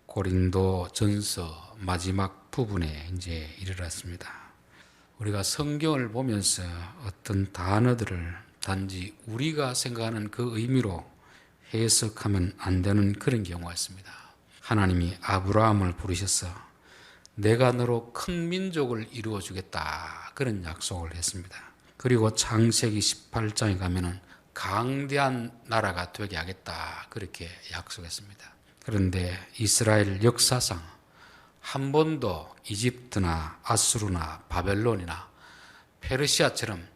고린도 전서 마지막 부분에 이제 이르렀습니다. 우리가 성경을 보면서 어떤 단어들을 단지 우리가 생각하는 그 의미로 해석하면 안 되는 그런 경우가 있습니다. 하나님이 아브라함을 부르셔서 내가 너로 큰 민족을 이루어 주겠다, 그런 약속을 했습니다. 그리고 창세기 18장에 가면은 강대한 나라가 되게 하겠다, 그렇게 약속했습니다. 그런데 이스라엘 역사상 한 번도 이집트나 아수르나 바벨론이나 페르시아처럼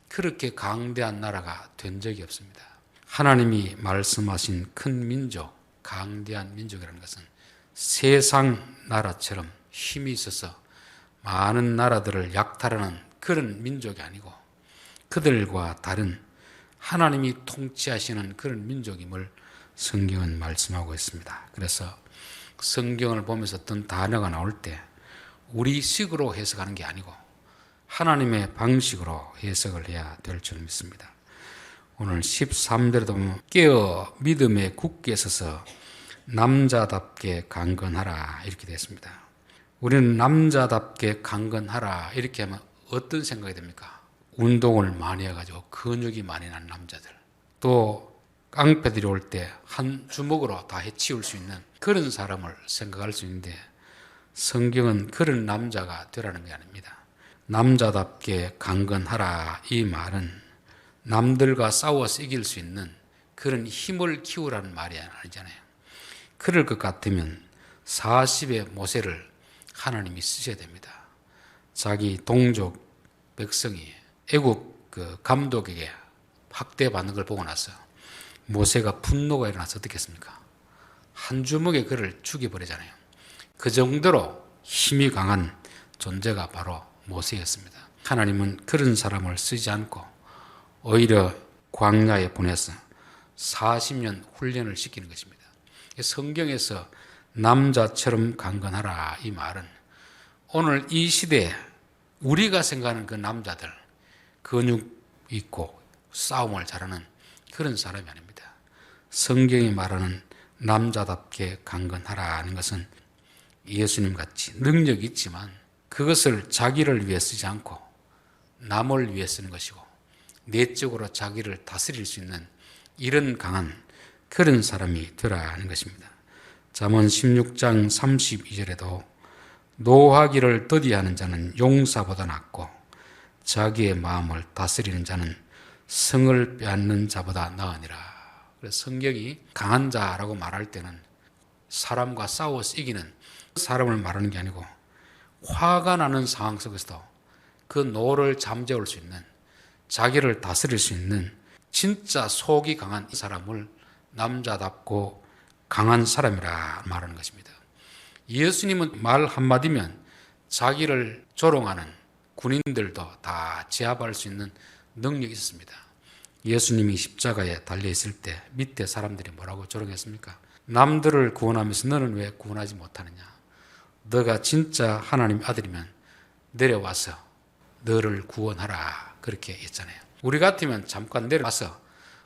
그렇게 강대한 나라가 된 적이 없습니다. 하나님이 말씀하신 큰 민족, 강대한 민족이라는 것은 세상 나라처럼 힘이 있어서 많은 나라들을 약탈하는 그런 민족이 아니고 그들과 다른 하나님이 통치하시는 그런 민족임을 성경은 말씀하고 있습니다. 그래서 성경을 보면서 어떤 단어가 나올 때 우리 식으로 해석하는 게 아니고 하나님의 방식으로 해석을 해야 될 줄 믿습니다. 오늘 13절에도 보면 깨어 믿음에 굳게 서서 남자답게 강건하라, 이렇게 되어 있습니다. 우리는 남자답게 강건하라 이렇게 하면 어떤 생각이 됩니까? 운동을 많이 해가지고 근육이 많이 난 남자들, 또 깡패들이 올 때 한 주먹으로 다 해치울 수 있는 그런 사람을 생각할 수 있는데, 성경은 그런 남자가 되라는 게 아닙니다. 남자답게 강건하라, 이 말은 남들과 싸워서 이길 수 있는 그런 힘을 키우라는 말이 아니잖아요. 그럴 것 같으면 40의 모세를 하나님이 쓰셔야 됩니다. 자기 동족 백성이 애국 그 감독에게 학대받는 걸 보고 나서 모세가 분노가 일어나서 어떻게 했습니까? 한 주먹에 그를 죽여버리잖아요. 그 정도로 힘이 강한 존재가 바로 모세였습니다. 하나님은 그런 사람을 쓰지 않고 오히려 광야에 보내서 40년 훈련을 시키는 것입니다. 성경에서 남자처럼 강건하라, 이 말은 오늘 이 시대에 우리가 생각하는 그 남자들, 근육 있고 싸움을 잘하는 그런 사람이 아닙니다. 성경이 말하는 남자답게 강건하라는 것은 예수님 같이 능력이 있지만 그것을 자기를 위해 쓰지 않고 남을 위해 쓰는 것이고 내적으로 자기를 다스릴 수 있는 이런 강한 그런 사람이 되라는 것입니다. 잠언 16장 32절에도 노하기를 더디하는 자는 용사보다 낫고 자기의 마음을 다스리는 자는 성을 빼앗는 자보다 나으니라. 그래서 성경이 강한 자라고 말할 때는 사람과 싸워서 이기는 사람을 말하는 게 아니고 화가 나는 상황 속에서도 그 노를 잠재울 수 있는, 자기를 다스릴 수 있는 진짜 속이 강한 이 사람을 남자답고 강한 사람이라 말하는 것입니다. 예수님은 말 한마디면 자기를 조롱하는 군인들도 다 제압할 수 있는 능력이 있었습니다. 예수님이 십자가에 달려있을 때 밑에 사람들이 뭐라고 조롱했습니까? 남들을 구원하면서 너는 왜 구원하지 못하느냐? 너가 진짜 하나님 아들이면 내려와서 너를 구원하라, 그렇게 했잖아요. 우리 같으면 잠깐 내려와서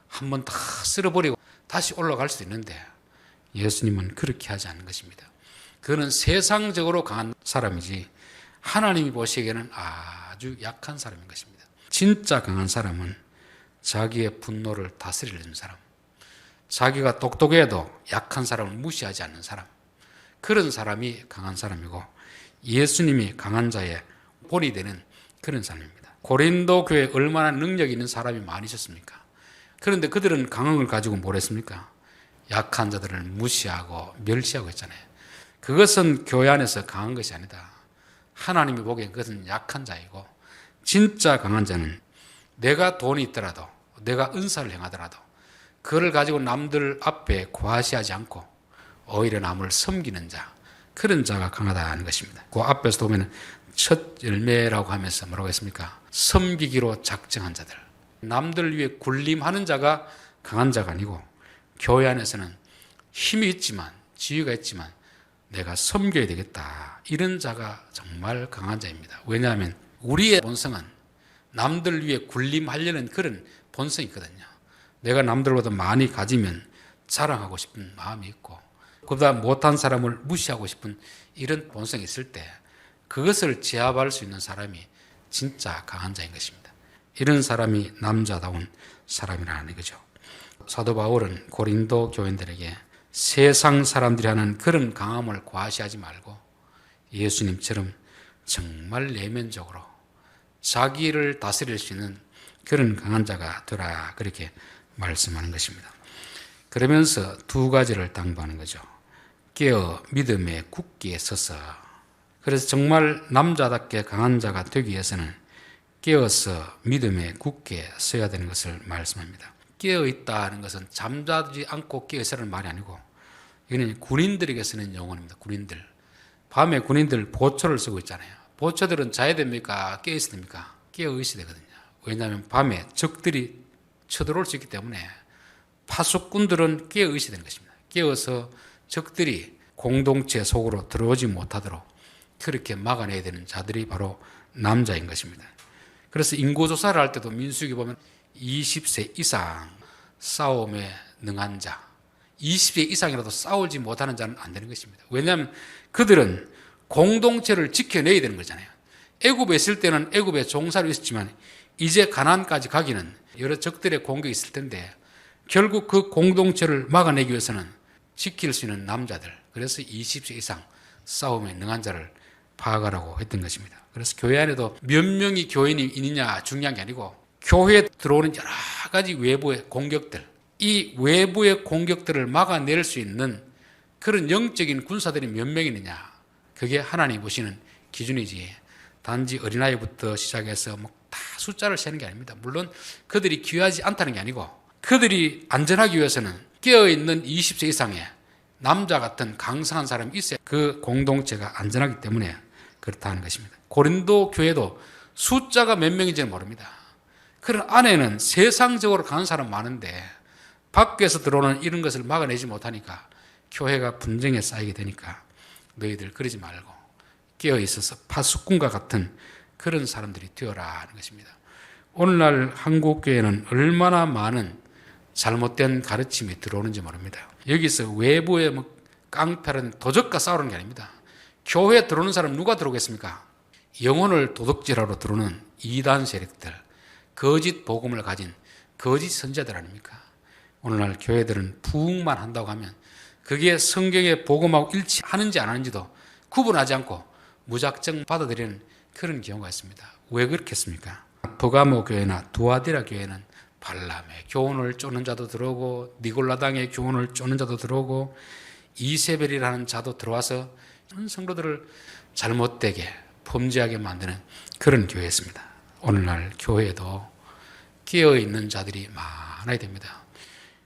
한번 다 쓸어버리고 다시 올라갈 수도 있는데 예수님은 그렇게 하지 않는 것입니다. 그는 세상적으로 강한 사람이지 하나님이 보시기에는 아주 약한 사람인 것입니다. 진짜 강한 사람은 자기의 분노를 다스리는 사람, 자기가 똑똑해도 약한 사람을 무시하지 않는 사람, 그런 사람이 강한 사람이고 예수님이 강한 자의 본이 되는 그런 사람입니다. 고린도 교회에 얼마나 능력 있는 사람이 많이 있었습니까? 그런데 그들은 강한 걸 가지고 뭘 했습니까? 약한 자들을 무시하고 멸시하고 했잖아요. 그것은 교회 안에서 강한 것이 아니다. 하나님이 보기엔 그것은 약한 자이고, 진짜 강한 자는 내가 돈이 있더라도, 내가 은사를 행하더라도 그걸 가지고 남들 앞에 과시하지 않고 오히려 남을 섬기는 자, 그런 자가 강하다는 것입니다. 그 앞에서 보면 첫 열매라고 하면서 뭐라고 했습니까? 섬기기로 작정한 자들, 남들 위해 군림하는 자가 강한 자가 아니고 교회 안에서는 힘이 있지만, 지위가 있지만 내가 섬겨야 되겠다, 이런 자가 정말 강한 자입니다. 왜냐하면 우리의 본성은 남들 위해 군림하려는 그런 본성이 있거든요. 내가 남들보다 많이 가지면 자랑하고 싶은 마음이 있고 그보다 못한 사람을 무시하고 싶은 이런 본성이 있을 때 그것을 제압할 수 있는 사람이 진짜 강한 자인 것입니다. 이런 사람이 남자다운 사람이라는 거죠. 사도 바울은 고린도 교인들에게 세상 사람들이 하는 그런 강함을 과시하지 말고 예수님처럼 정말 내면적으로 자기를 다스릴 수 있는 그런 강한 자가 되라, 그렇게 말씀하는 것입니다. 그러면서 두 가지를 당부하는 거죠. 깨어 믿음에 굳게 서서. 그래서 정말 남자답게 강한 자가 되기 위해서는 깨어서 믿음에 굳게 서야 되는 것을 말씀합니다. 깨어 있다는 것은 잠자지 않고 깨어 있으라는 말이 아니고, 이거는 군인들에게 쓰는 용어입니다. 군인들. 밤에 군인들 보초를 쓰고 있잖아요. 보초들은 자야 됩니까? 깨어 있어야 됩니까? 깨어 있어야 되거든요. 왜냐하면 밤에 적들이 쳐들어올 수 있기 때문에 파수꾼들은 깨어 있어야 되는 것입니다. 깨어서 적들이 공동체 속으로 들어오지 못하도록 그렇게 막아내야 되는 자들이 바로 남자인 것입니다. 그래서 인구조사를 할 때도 민수기 보면 20세 이상 싸움에 능한 자, 20세 이상이라도 싸우지 못하는 자는 안 되는 것입니다. 왜냐하면 그들은 공동체를 지켜내야 되는 거잖아요. 애굽에 있을 때는 애굽에 종사로 있었지만 이제 가나안까지 가기는 여러 적들의 공격이 있을 텐데 결국 그 공동체를 막아내기 위해서는 지킬 수 있는 남자들, 그래서 20세 이상 싸움에 능한 자를 파악하라고 했던 것입니다. 그래서 교회 안에도 몇 명이 교인이 있느냐 중요한 게 아니고 교회에 들어오는 여러 가지 외부의 공격들, 이 외부의 공격들을 막아낼 수 있는 그런 영적인 군사들이 몇 명 있느냐, 그게 하나님 보시는 기준이지 단지 어린아이부터 시작해서 다 숫자를 세는 게 아닙니다. 물론 그들이 귀하지 않다는 게 아니고 그들이 안전하기 위해서는 깨어있는 20세 이상의 남자 같은 강성한 사람이 있어야 그 공동체가 안전하기 때문에 그렇다는 것입니다. 고린도 교회도 숫자가 몇 명인지는 모릅니다. 그런 안에는 세상적으로 강한 사람 많은데 밖에서 들어오는 이런 것을 막아내지 못하니까 교회가 분쟁에 쌓이게 되니까 너희들 그러지 말고 깨어있어서 파수꾼과 같은 그런 사람들이 되어라 하는 것입니다. 오늘날 한국교회는 얼마나 많은 잘못된 가르침이 들어오는지 모릅니다. 여기서 외부의 깡패는 도적과 싸우는 게 아닙니다. 교회에 들어오는 사람 누가 들어오겠습니까? 영혼을 도둑질하러 들어오는 이단 세력들, 거짓 복음을 가진 거짓 선자들 아닙니까? 오늘날 교회들은 부흥만 한다고 하면 그게 성경의 복음하고 일치하는지 안 하는지도 구분하지 않고 무작정 받아들이는 그런 경우가 있습니다. 왜 그렇겠습니까? 버가모 교회나 두아디라 교회는 발람의 교훈을 쫓는 자도 들어오고 니골라당의 교훈을 쫓는 자도 들어오고 이세벨이라는 자도 들어와서 성도들을 잘못되게 범죄하게 만드는 그런 교회였습니다. 오늘날 교회에도 깨어있는 자들이 많아야 됩니다.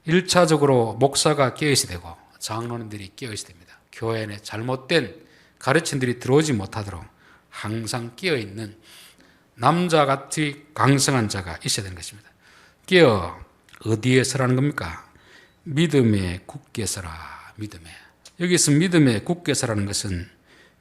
1차적으로 목사가 깨어있어야 되고 장로님들이 깨어있어야 됩니다. 교회 안에 잘못된 가르침들이 들어오지 못하도록 항상 깨어있는 남자같이 강성한 자가 있어야 되는 것입니다. 깨어 어디에 서라는 겁니까? 믿음에 굳게 서라. 믿음에. 여기서 믿음에 굳게 서라는 것은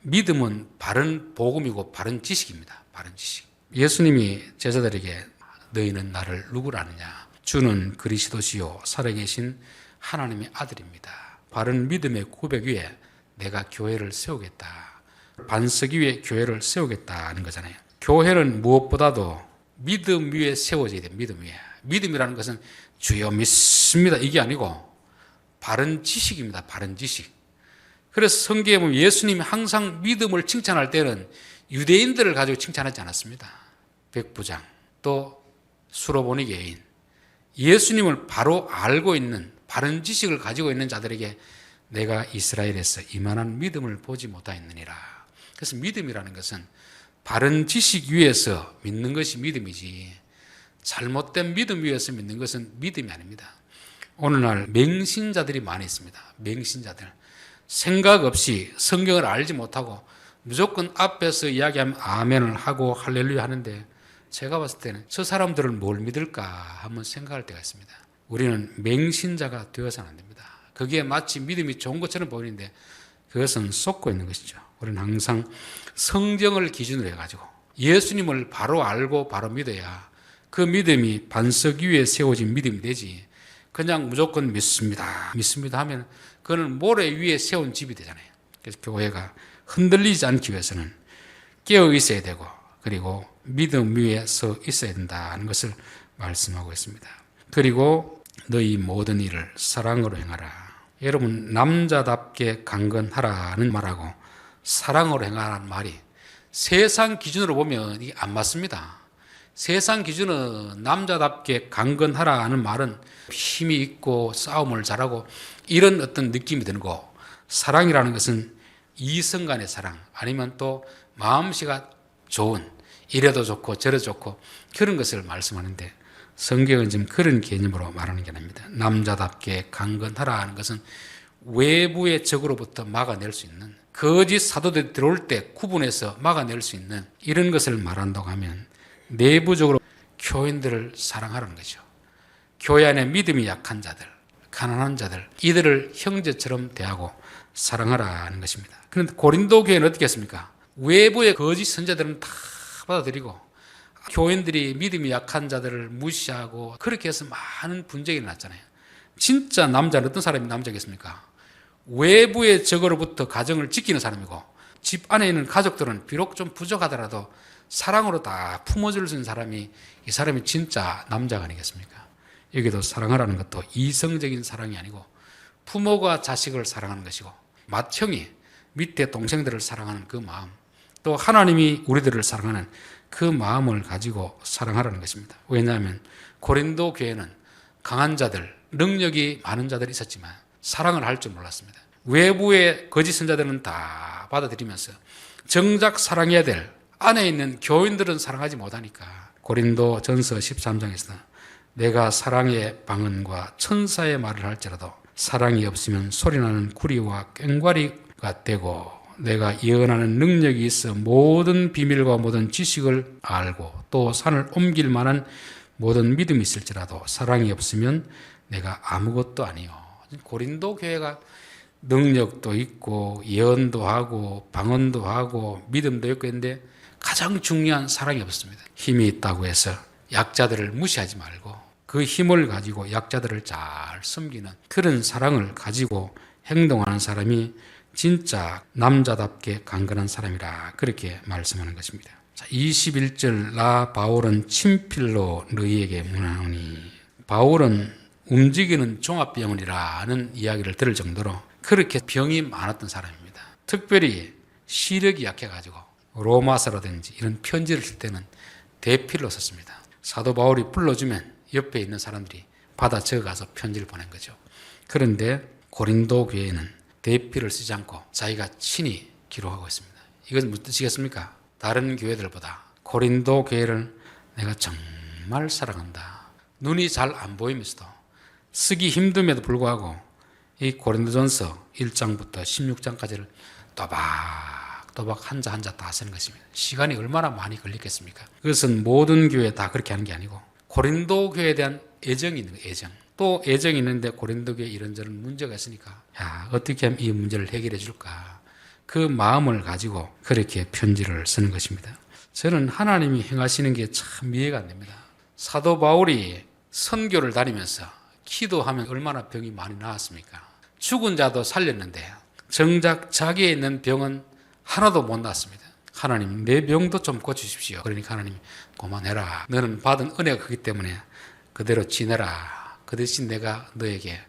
믿음은 바른 복음이고 바른 지식입니다. 바른 지식. 예수님이 제자들에게 너희는 나를 누구라 하느냐? 주는 그리스도시요 살아계신 하나님의 아들입니다. 바른 믿음의 고백 위에 내가 교회를 세우겠다. 반석 위에 교회를 세우겠다는 거잖아요. 교회는 무엇보다도 믿음 위에 세워져야 돼요. 믿음 위에. 믿음이라는 것은 주여 믿습니다 이게 아니고 바른 지식입니다. 바른 지식. 그래서 성경에 보면 예수님이 항상 믿음을 칭찬할 때는 유대인들을 가지고 칭찬하지 않았습니다. 백부장, 또 수로보니 여인, 예수님을 바로 알고 있는 바른 지식을 가지고 있는 자들에게 내가 이스라엘에서 이만한 믿음을 보지 못하였느니라. 그래서 믿음이라는 것은 바른 지식 위에서 믿는 것이 믿음이지 잘못된 믿음 위에서 믿는 것은 믿음이 아닙니다. 오늘날 맹신자들이 많이 있습니다. 맹신자들. 생각 없이 성경을 알지 못하고 무조건 앞에서 이야기하면 아멘을 하고 할렐루야 하는데 제가 봤을 때는 저 사람들은 뭘 믿을까 한번 생각할 때가 있습니다. 우리는 맹신자가 되어서는 안 됩니다. 그게 마치 믿음이 좋은 것처럼 보이는데 그것은 속고 있는 것이죠. 우리는 항상 성경을 기준으로 해가지고 예수님을 바로 알고 바로 믿어야 그 믿음이 반석 위에 세워진 믿음이 되지 그냥 무조건 믿습니다 하면 그거는 모래 위에 세운 집이 되잖아요. 그래서 교회가 흔들리지 않기 위해서는 깨어 있어야 되고 그리고 믿음 위에 서 있어야 된다는 것을 말씀하고 있습니다. 그리고 너희 모든 일을 사랑으로 행하라. 여러분, 남자답게 강건하라는 말하고 사랑으로 행하라는 말이 세상 기준으로 보면 이게 안 맞습니다. 세상 기준은 남자답게 강건하라는 말은 힘이 있고 싸움을 잘하고 이런 어떤 느낌이 드는 거, 사랑이라는 것은 이성 간의 사랑 아니면 또 마음씨가 좋은, 이래도 좋고 저래도 좋고 그런 것을 말씀하는데 성경은 지금 그런 개념으로 말하는 게 아닙니다. 남자답게 강건하라는 것은 외부의 적으로부터 막아낼 수 있는, 거짓 사도들이 들어올 때 구분해서 막아낼 수 있는 이런 것을 말한다고 하면 내부적으로 교인들을 사랑하라는 거죠. 교회 안에 믿음이 약한 자들, 가난한 자들, 이들을 형제처럼 대하고 사랑하라는 것입니다. 그런데 고린도 교회는 어떻게 했습니까? 외부의 거짓 선자들은 다 받아들이고 교인들이 믿음이 약한 자들을 무시하고 그렇게 해서 많은 분쟁이 일어났잖아요. 진짜 남자는 어떤 사람이 남자겠습니까? 외부의 적으로부터 가정을 지키는 사람이고 집 안에 있는 가족들은 비록 좀 부족하더라도 사랑으로 다 품어줄 수 있는 사람이, 이 사람이 진짜 남자가 아니겠습니까? 여기도 사랑하라는 것도 이성적인 사랑이 아니고 부모가 자식을 사랑하는 것이고 맏형이 밑에 동생들을 사랑하는 그 마음, 또 하나님이 우리들을 사랑하는 그 마음을 가지고 사랑하라는 것입니다. 왜냐하면 고린도 교회는 강한 자들, 능력이 많은 자들이 있었지만 사랑을 할 줄 몰랐습니다. 외부의 거짓 선자들은 다 받아들이면서 정작 사랑해야 될 안에 있는 교인들은 사랑하지 못하니까 고린도 전서 13장에서 내가 사랑의 방언과 천사의 말을 할지라도 사랑이 없으면 소리나는 구리와 꽹과리가 되고 내가 예언하는 능력이 있어 모든 비밀과 모든 지식을 알고 또 산을 옮길 만한 모든 믿음이 있을지라도 사랑이 없으면 내가 아무것도 아니요. 고린도 교회가 능력도 있고 예언도 하고 방언도 하고 믿음도 있고 했는데 가장 중요한 사랑이 없습니다. 힘이 있다고 해서 약자들을 무시하지 말고 그 힘을 가지고 약자들을 잘 섬기는 그런 사랑을 가지고 행동하는 사람이 진짜 남자답게 강건한 사람이라 그렇게 말씀하는 것입니다. 21절 나 바울은 친필로 너희에게 문하노니, 바울은 움직이는 종합병원이라는 이야기를 들을 정도로 그렇게 병이 많았던 사람입니다. 특별히 시력이 약해가지고 로마서라든지 이런 편지를 쓸 때는 대필로 썼습니다. 사도 바울이 불러주면 옆에 있는 사람들이 받아 적어가서 편지를 보낸 거죠. 그런데 고린도 교회는 대필을 쓰지 않고 자기가 친히 기록하고 있습니다. 이것은 무슨 뜻이겠습니까? 다른 교회들보다 고린도 교회를 내가 정말 사랑한다. 눈이 잘 안 보이면서도 쓰기 힘듦에도 불구하고 이 고린도전서 1장부터 16장까지를 또박또박 한자 한자 다 쓰는 것입니다. 시간이 얼마나 많이 걸리겠습니까? 그것은 모든 교회 다 그렇게 하는 게 아니고 고린도 교회에 대한 애정이 있는 거예요. 애정. 또 애정이 있는데 고린도 교회에 이런저런 문제가 있으니까 어떻게 하면 이 문제를 해결해 줄까? 그 마음을 가지고 그렇게 편지를 쓰는 것입니다. 저는 하나님이 행하시는 게 참 이해가 안 됩니다. 사도 바울이 선교를 다니면서 기도하면 얼마나 병이 많이 나았습니까? 죽은 자도 살렸는데 정작 자기에 있는 병은 하나도 못 낫습니다. 하나님 내 병도 좀 고치십시오. 그러니까 하나님 그만해라. 너는 받은 은혜가 크기 때문에 그대로 지내라. 그 대신 내가 너에게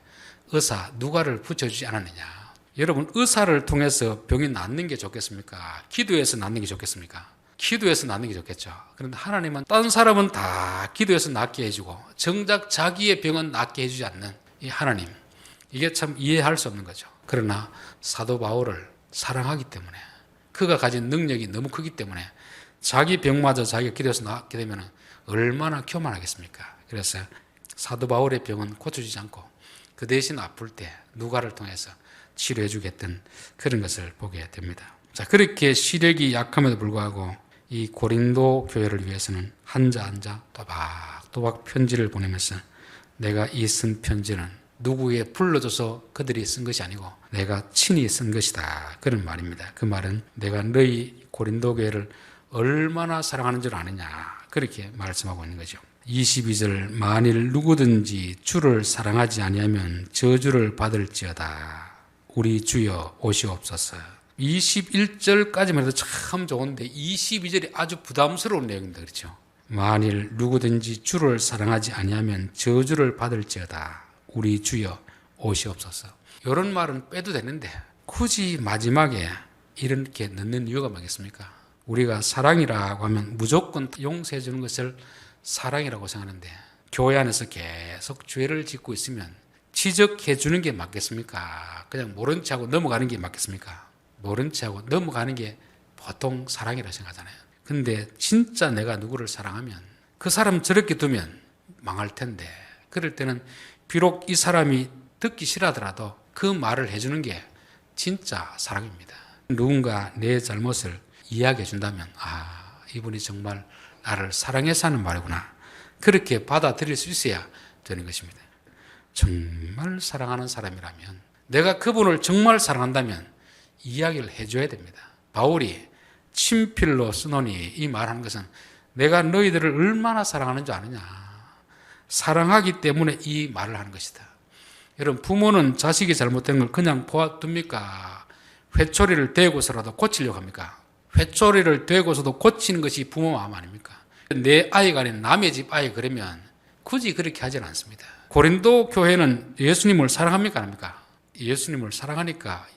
의사 누가를 붙여주지 않았느냐. 여러분, 의사를 통해서 병이 낫는 게 좋겠습니까? 기도해서 낫는 게 좋겠습니까? 기도해서 낫는 게 좋겠죠. 그런데 하나님은 다른 사람은 다 기도해서 낫게 해주고 정작 자기의 병은 낫게 해주지 않는 이 하나님, 이게 참 이해할 수 없는 거죠. 그러나 사도 바울을 사랑하기 때문에, 그가 가진 능력이 너무 크기 때문에 자기 병마저 자기가 기도해서 낫게 되면 얼마나 교만하겠습니까? 그래서 사도 바울의 병은 고쳐지지 않고 그 대신 아플 때 누가를 통해서 치료해 주겠던 그런 것을 보게 됩니다. 자, 그렇게 시력이 약함에도 불구하고 이 고린도 교회를 위해서는 한자 한자 또박또박 편지를 보내면서 내가 이 쓴 편지는 누구에 불러줘서 그들이 쓴 것이 아니고 내가 친히 쓴 것이다. 그런 말입니다. 그 말은 내가 너희 고린도 교회를 얼마나 사랑하는 줄 아느냐. 그렇게 말씀하고 있는 거죠. 22절 만일 누구든지 주를 사랑하지 아니하면 저주를 받을지어다. 우리 주여 오시옵소서. 21절까지만 해도 참 좋은데 22절이 아주 부담스러운 내용입니다. 그렇죠? 만일 누구든지 주를 사랑하지 아니하면 저주를 받을지어다. 우리 주여 오시옵소서. 이런 말은 빼도 되는데 굳이 마지막에 이렇게 넣는 이유가 뭐겠습니까? 우리가 사랑이라고 하면 무조건 용서해 주는 것을 사랑이라고 생각하는데 교회 안에서 계속 죄를 짓고 있으면 지적해 주는 게 맞겠습니까? 그냥 모른 체 하고 넘어가는 게 맞겠습니까? 모른 체 하고 넘어가는 게 보통 사랑이라고 생각하잖아요. 근데 진짜 내가 누구를 사랑하면 그 사람 저렇게 두면 망할 텐데 그럴 때는 비록 이 사람이 듣기 싫어하더라도 그 말을 해주는 게 진짜 사랑입니다. 누군가 내 잘못을 이야기해 준다면 이분이 정말 나를 사랑해서 하는 말이구나. 그렇게 받아들일 수 있어야 되는 것입니다. 정말 사랑하는 사람이라면 내가 그분을 정말 사랑한다면 이야기를 해줘야 됩니다. 바울이 친필로 쓰노니 이 말하는 것은 내가 너희들을 얼마나 사랑하는 줄 아느냐. 사랑하기 때문에 이 말을 하는 것이다. 여러분 부모는 자식이 잘못된 걸 그냥 보아둡니까? 회초리를 대고서라도 고치려고 합니까? 회초리를 대고서도 고치는 것이 부모 마음 아닙니까? 내 아이가 아닌 남의 집 아이 그러면 굳이 그렇게 하지는 않습니다. 고린도 교회는 예수님을 사랑합니까? 안 합니까? 예수님을 사랑하니까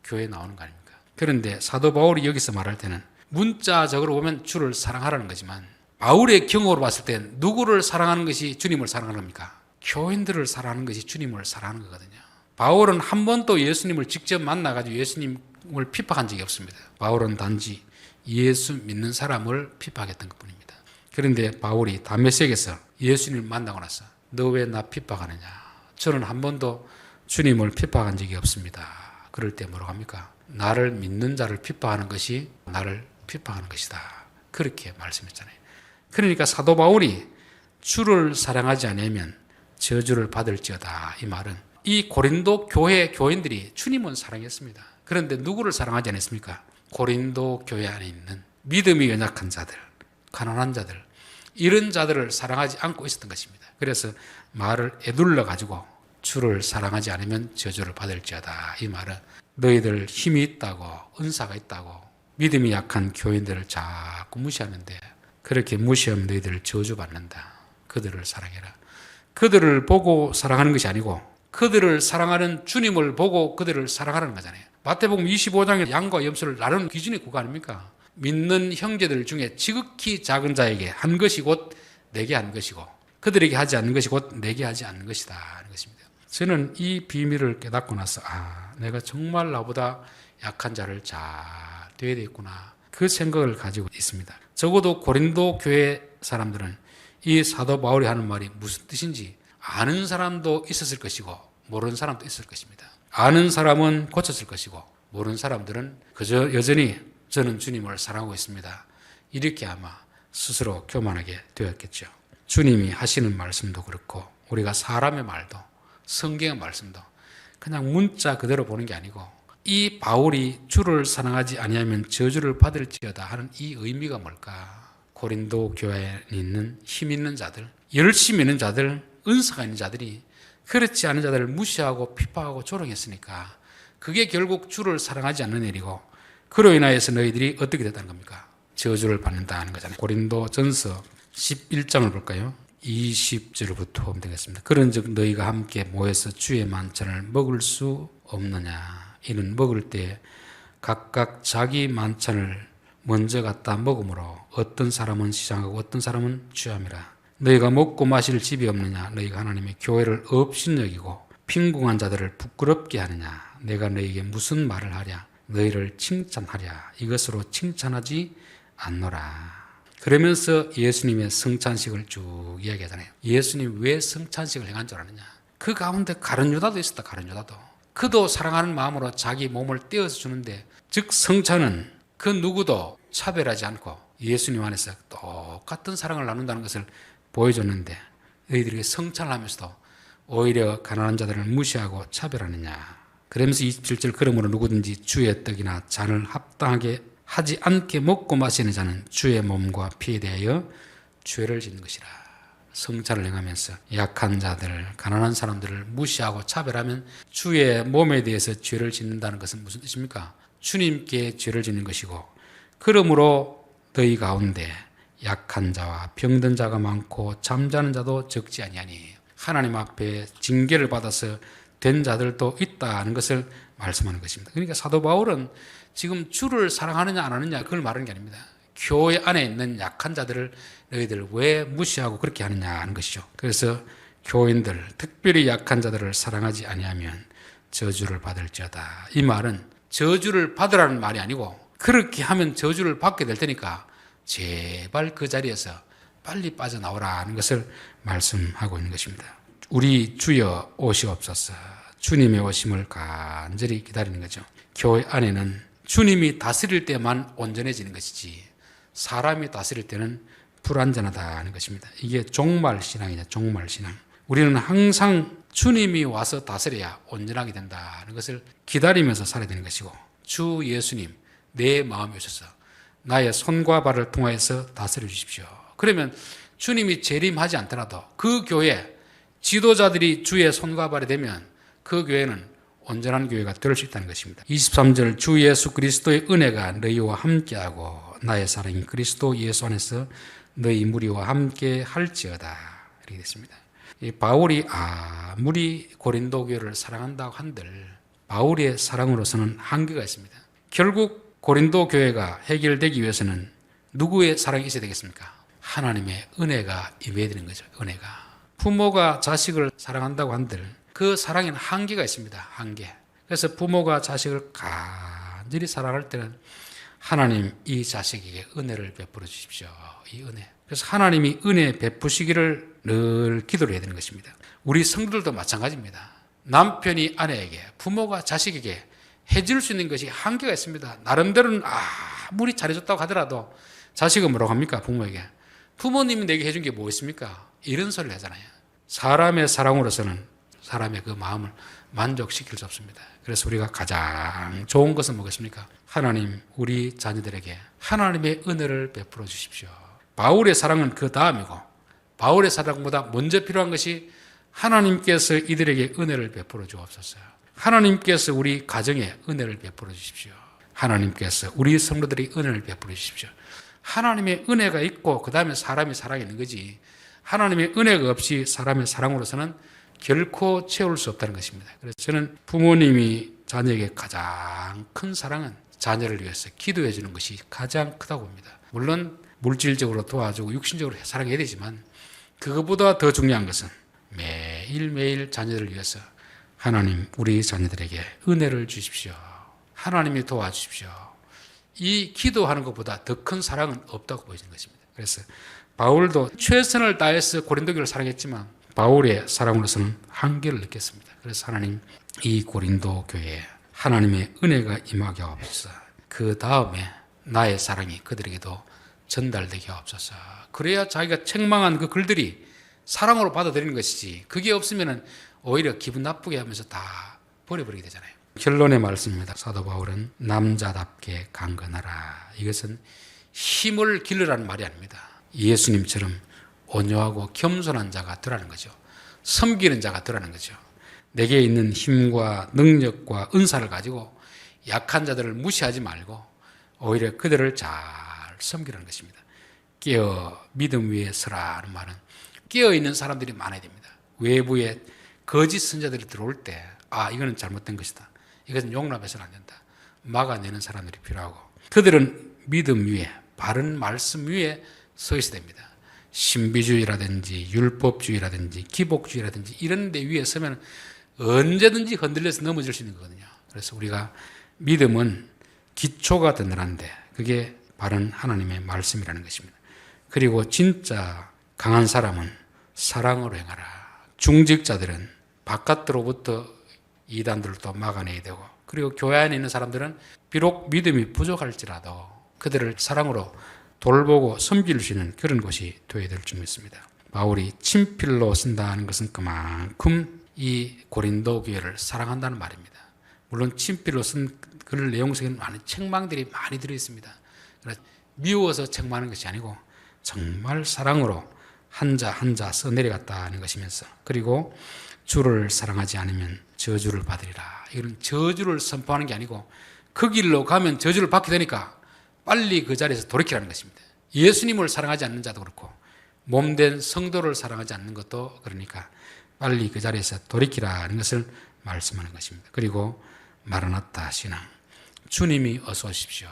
교회에 나오는 거 아닙니까? 그런데 사도 바울이 여기서 말할 때는 문자적으로 보면 주를 사랑하라는 거지만 바울의 경험으로 봤을 때 누구를 사랑하는 것이 주님을 사랑하는 겁니까? 교인들을 사랑하는 것이 주님을 사랑하는 거거든요. 바울은 한 번도 예수님을 직접 만나가지고 예수님을 핍박한 적이 없습니다. 바울은 단지 예수 믿는 사람을 핍박했던 것뿐입니다. 그런데 바울이 다메섹에서 예수님을 만나고 나서 너 왜 나 핍박하느냐? 저는 한 번도 주님을 핍박한 적이 없습니다. 그럴 때 뭐라고 합니까? 나를 믿는 자를 핍박하는 것이 나를 핍박하는 것이다. 그렇게 말씀했잖아요. 그러니까 사도 바울이 주를 사랑하지 않으면 저주를 받을지어다. 이 말은 이 고린도 교회 교인들이 주님은 사랑했습니다. 그런데 누구를 사랑하지 않았습니까? 고린도 교회 안에 있는 믿음이 연약한 자들, 가난한 자들, 이런 자들을 사랑하지 않고 있었던 것입니다. 그래서 말을 에둘러 가지고 주를 사랑하지 않으면 저주를 받을지어다. 이 말은 너희들 힘이 있다고, 은사가 있다고 믿음이 약한 교인들을 자꾸 무시하는데 그렇게 무시하면 너희들 저주받는다. 그들을 사랑해라. 그들을 보고 사랑하는 것이 아니고 그들을 사랑하는 주님을 보고 그들을 사랑하라는 거잖아요. 마태복음 25장에 양과 염소를 나누는 기준이 그거 아닙니까? 믿는 형제들 중에 지극히 작은 자에게 한 것이 곧 내게 한 것이고 그들에게 하지 않는 것이 곧 내게 하지 않는 것이다 하는 것입니다. 저는 이 비밀을 깨닫고 나서 내가 정말 나보다 약한 자를 잘 되어야 되겠구나. 그 생각을 가지고 있습니다. 적어도 고린도 교회 사람들은 이 사도 바울이 하는 말이 무슨 뜻인지 아는 사람도 있었을 것이고 모르는 사람도 있을 것입니다. 아는 사람은 고쳤을 것이고 모르는 사람들은 그저 여전히 저는 주님을 사랑하고 있습니다. 이렇게 아마 스스로 교만하게 되었겠죠. 주님이 하시는 말씀도 그렇고 우리가 사람의 말도 성경의 말씀도 그냥 문자 그대로 보는 게 아니고 이 바울이 주를 사랑하지 아니하면 저주를 받을지어다 하는 이 의미가 뭘까? 고린도 교회에 있는 힘 있는 자들, 열심히 있는 자들, 은사가 있는 자들이 그렇지 않은 자들을 무시하고 핍박하고 조롱했으니까 그게 결국 주를 사랑하지 않는 일이고 그로 인하여서 너희들이 어떻게 됐다는 겁니까? 저주를 받는다는 거잖아요. 고린도전서 11장을 볼까요? 20절부터 보면 되겠습니다. 그런즉 너희가 함께 모여서 주의 만찬을 먹을 수 없느냐? 이는 먹을 때 각각 자기 만찬을 먼저 갖다 먹으므로 어떤 사람은 시장하고 어떤 사람은 취함이라. 너희가 먹고 마실 집이 없느냐? 너희가 하나님의 교회를 업신여기고 빈궁한 자들을 부끄럽게 하느냐? 내가 너희에게 무슨 말을 하랴? 너희를 칭찬하랴? 이것으로 칭찬하지 않노라. 그러면서 예수님의 성찬식을 쭉 이야기하잖아요. 예수님 왜 성찬식을 행한 줄 아느냐? 그 가운데 가룟 유다도 있었다. 가룟 유다도. 그도 사랑하는 마음으로 자기 몸을 떼어서 주는데 즉 성찬은 그 누구도 차별하지 않고 예수님 안에서 똑같은 사랑을 나눈다는 것을 보여줬는데 너희들에게 성찬을 하면서도 오히려 가난한 자들을 무시하고 차별하느냐. 그러면서 27절 그러므로 누구든지 주의 떡이나 잔을 합당하게 하지 않게 먹고 마시는 자는 주의 몸과 피에 대하여 죄를 짓는 것이라. 성찬을 행하면서 약한 자들, 가난한 사람들을 무시하고 차별하면 주의 몸에 대해서 죄를 짓는다는 것은 무슨 뜻입니까? 주님께 죄를 짓는 것이고, 그러므로 너희 가운데 약한 자와 병든 자가 많고 잠자는 자도 적지 아니하니 하나님 앞에 징계를 받아서 된 자들도 있다는 것을 말씀하는 것입니다. 그러니까 사도 바울은 지금 주를 사랑하느냐 안 하느냐 그걸 말하는 게 아닙니다. 교회 안에 있는 약한 자들을 너희들 왜 무시하고 그렇게 하느냐 하는 것이죠. 그래서 교인들, 특별히 약한 자들을 사랑하지 아니하면 저주를 받을지어다. 이 말은 저주를 받으라는 말이 아니고 그렇게 하면 저주를 받게 될 테니까 제발 그 자리에서 빨리 빠져나오라는 것을 말씀하고 있는 것입니다. 우리 주여 오시옵소서. 주님의 오심을 간절히 기다리는 거죠. 교회 안에는 주님이 다스릴 때만 온전해지는 것이지 사람이 다스릴 때는 불완전하다는 것입니다. 이게 종말신앙이죠. 종말신앙. 우리는 항상 주님이 와서 다스려야 온전하게 된다는 것을 기다리면서 살아야 되는 것이고, 주 예수님 내 마음에 오셔서 나의 손과 발을 통하여서 다스려 주십시오. 그러면 주님이 재림하지 않더라도 그 교회 지도자들이 주의 손과 발이 되면 그 교회는 온전한 교회가 될 수 있다는 것입니다. 23절 주 예수 그리스도의 은혜가 너희와 함께하고 나의 사랑이 그리스도 예수 안에서 너희 무리와 함께 할지어다. 이렇게 됐습니다. 바울이 아무리 고린도 교회를 사랑한다고 한들 바울의 사랑으로서는 한계가 있습니다. 결국 고린도 교회가 해결되기 위해서는 누구의 사랑이 있어야 되겠습니까? 하나님의 은혜가 임해야 되는 거죠. 은혜가. 부모가 자식을 사랑한다고 한들 그 사랑에는 한계가 있습니다. 한계. 그래서 부모가 자식을 간절히 사랑할 때는 하나님 이 자식에게 은혜를 베풀어 주십시오. 이 은혜. 그래서 하나님이 은혜 베푸시기를 늘 기도를 해야 되는 것입니다. 우리 성도들도 마찬가지입니다. 남편이 아내에게, 부모가 자식에게 해줄 수 있는 것이 한계가 있습니다. 나름대로는 아무리 잘해줬다고 하더라도 자식은 뭐라고 합니까? 부모에게. 부모님이 내게 해준 게 뭐 있습니까? 이런 소리를 하잖아요. 사람의 사랑으로서는 사람의 그 마음을 만족시킬 수 없습니다. 그래서 우리가 가장 좋은 것은 뭐겠습니까? 하나님, 우리 자녀들에게 하나님의 은혜를 베풀어 주십시오. 바울의 사랑은 그 다음이고, 바울의 사랑보다 먼저 필요한 것이 하나님께서 이들에게 은혜를 베풀어 주옵소서. 하나님께서 우리 가정에 은혜를 베풀어 주십시오. 하나님께서 우리 성도들이 은혜를 베풀어 주십시오. 하나님의 은혜가 있고 그 다음에 사람이 사랑이 있는 거지, 하나님의 은혜가 없이 사람의 사랑으로서는 결코 채울 수 없다는 것입니다. 그래서 저는 부모님이 자녀에게 가장 큰 사랑은 자녀를 위해서 기도해 주는 것이 가장 크다고 봅니다. 물론 물질적으로 도와주고 육신적으로 사랑해야 되지만 그것보다 더 중요한 것은 매일매일 자녀들을 위해서 하나님, 우리 자녀들에게 은혜를 주십시오. 하나님이 도와주십시오. 이 기도하는 것보다 더 큰 사랑은 없다고 보여지는 것입니다. 그래서 바울도 최선을 다해서 고린도 교회를 사랑했지만 바울의 사랑으로서는 한계를 느꼈습니다. 그래서 하나님, 이 고린도 교회에 하나님의 은혜가 임하게 하옵소서. 그 다음에 나의 사랑이 그들에게도 전달되게 하옵소서. 그래야 자기가 책망한 그 글들이 사랑으로 받아들이는 것이지, 그게 없으면 오히려 기분 나쁘게 하면서 다 버려버리게 되잖아요. 결론의 말씀입니다. 사도 바울은 남자답게 강건하라. 이것은 힘을 기르라는 말이 아닙니다. 예수님처럼 온유하고 겸손한 자가 되라는 거죠. 섬기는 자가 되라는 거죠. 내게 있는 힘과 능력과 은사를 가지고 약한 자들을 무시하지 말고 오히려 그들을 잘 섬기라는 것입니다. 깨어 믿음 위에 서라는 말은 깨어있는 사람들이 많아야 됩니다. 외부에 거짓 선자들이 들어올 때 이거는 잘못된 것이다, 이것은 용납해서는 안 된다, 막아내는 사람들이 필요하고, 그들은 믿음 위에, 바른 말씀 위에 서 있어야 됩니다. 신비주의라든지 율법주의라든지 기복주의라든지 이런 데 위에 서면 언제든지 흔들려서 넘어질 수 있는 거거든요. 그래서 우리가 믿음은 기초가 든든한데 그게 바른 하나님의 말씀이라는 것입니다. 그리고 진짜 강한 사람은 사랑으로 행하라. 중직자들은 바깥으로부터 이단들을 또 막아내야 되고, 그리고 교회 안에 있는 사람들은 비록 믿음이 부족할지라도 그들을 사랑으로 돌보고 섬길 수 있는 그런 곳이 되어야 될 줄 믿습니다. 바울이 친필로 쓴다는 것은 그만큼 이 고린도 교회를 사랑한다는 말입니다. 물론 친필로 쓴 글 내용 속에는 많은 책망들이 많이 들어있습니다. 미워서 책망하는 것이 아니고 정말 사랑으로 한 자 한 자 써 내려갔다는 것이면서, 그리고 주를 사랑하지 않으면 저주를 받으리라. 이건 저주를 선포하는 게 아니고 그 길로 가면 저주를 받게 되니까 빨리 그 자리에서 돌이키라는 것입니다. 예수님을 사랑하지 않는 자도 그렇고 몸된 성도를 사랑하지 않는 것도 그러니까 빨리 그 자리에서 돌이키라는 것을 말씀하는 것입니다. 그리고 마라나타 신앙, 주님이 어서 오십시오.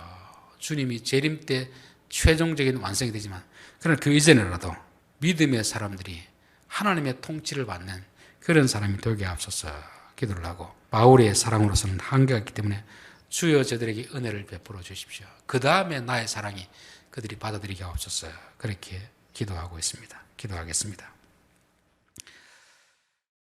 주님이 재림 때 최종적인 완성이 되지만, 그러나 그 이전에라도 믿음의 사람들이 하나님의 통치를 받는 그런 사람이 되게 앞서서 기도를 하고, 바울의 사랑으로서는 한계가 있기 때문에 주여 저들에게 은혜를 베풀어 주십시오. 그 다음에 나의 사랑이 그들이 받아들이게 하옵소서. 그렇게 기도하고 있습니다. 기도하겠습니다.